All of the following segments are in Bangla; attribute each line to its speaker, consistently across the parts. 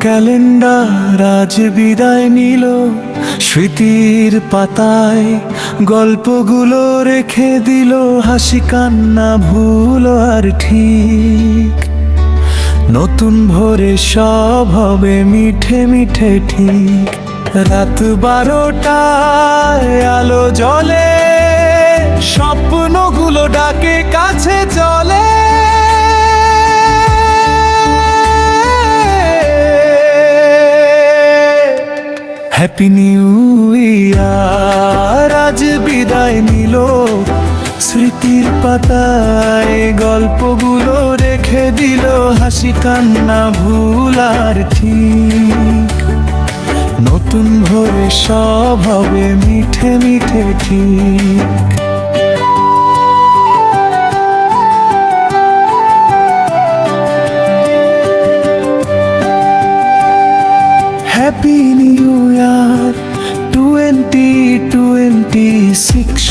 Speaker 1: ক্যালেন্ডার আজ বিদায় নিল, স্মৃতির পাতায় গল্পগুলো রেখে দিল, হাসি কান্না ভুল আর ঠিক। নতুন ভোরে সব হবে মিঠে মিঠে ঠিক। রাত 12টায় আলো জ্বলে, স্বপ্নগুলো ডাকে কাছে চলে। হ্যাপি নিউ ইয়ার আজ বিদায় নিল, স্মৃতির পাতায় গল্পগুলো রেখে দিল, হাসি কান্না ভুল আর ঠিক। নতুন ভোরে সব হবে মিঠে মিঠে ঠিক। হ্যাপি নিউ ইয়ার 2026,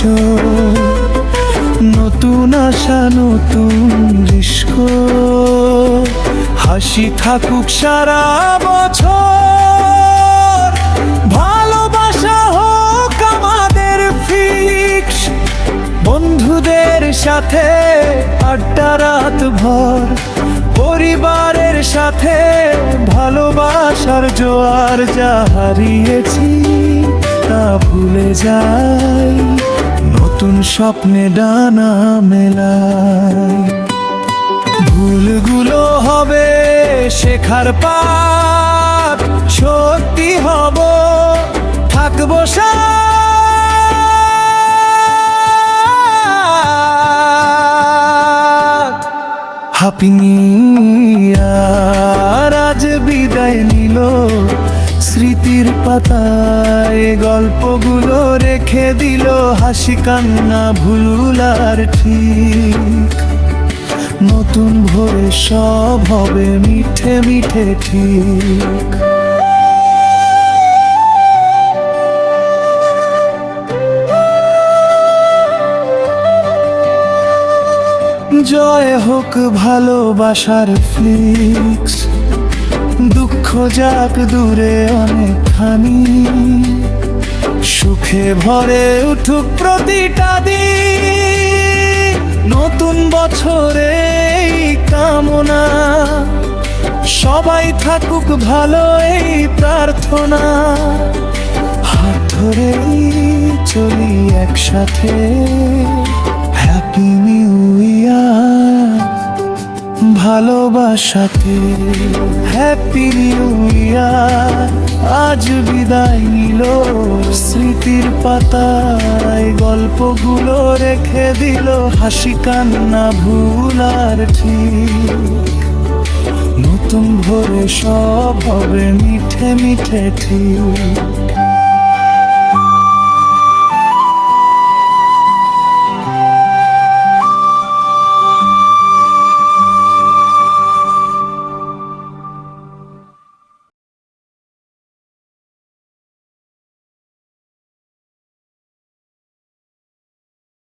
Speaker 1: নতুন আশা নতুন রিস্ক, হাসি থাকুক সারা বছর, ভালোবাসা হোক আমাদের ফিক্স। বন্ধুদের সাথে আড্ডা রাত ভর, পরিবারের সাথে ভালোবাসার জোয়ার, যা হারিয়েছি তা ভুলে যাই, নতুন স্বপ্নে ডানা মেলাই। ভুলগুলো হবে শেখার পাঠ, সত্যি হব থাকবো হ্যাপি নিউ ইয়ার আজ বিদায় নিল, স্মৃতির পাতায় গল্পগুলো রেখে দিল, হাসি কান্না ভুল আর ঠিক। নতুন ভোরে সব হবে মিঠে মিঠে ঠিক। জয় হোক ভালোবাসার ফ্লিক্স, দুঃখ যাক দূরে অনেকখানি, সুখে ভরে উঠুক প্রতিটা দিন, নতুন বছরে কামনা, সবাই থাকুক ভালো এই প্রার্থনা। হাত ধরেই চলি একসাথে, হ্যাপি নিউ ইয়ার ভালোবাসাতে। হ্যাপি নিউ ইয়ার আজ বিদায় নিল, স্মৃতির পাতায় গল্পগুলো রেখে দিল, হাসি কান্না ভুল আর ঠিক। নতুন ভোরে সব হবে মিঠে মিঠে ঠিক।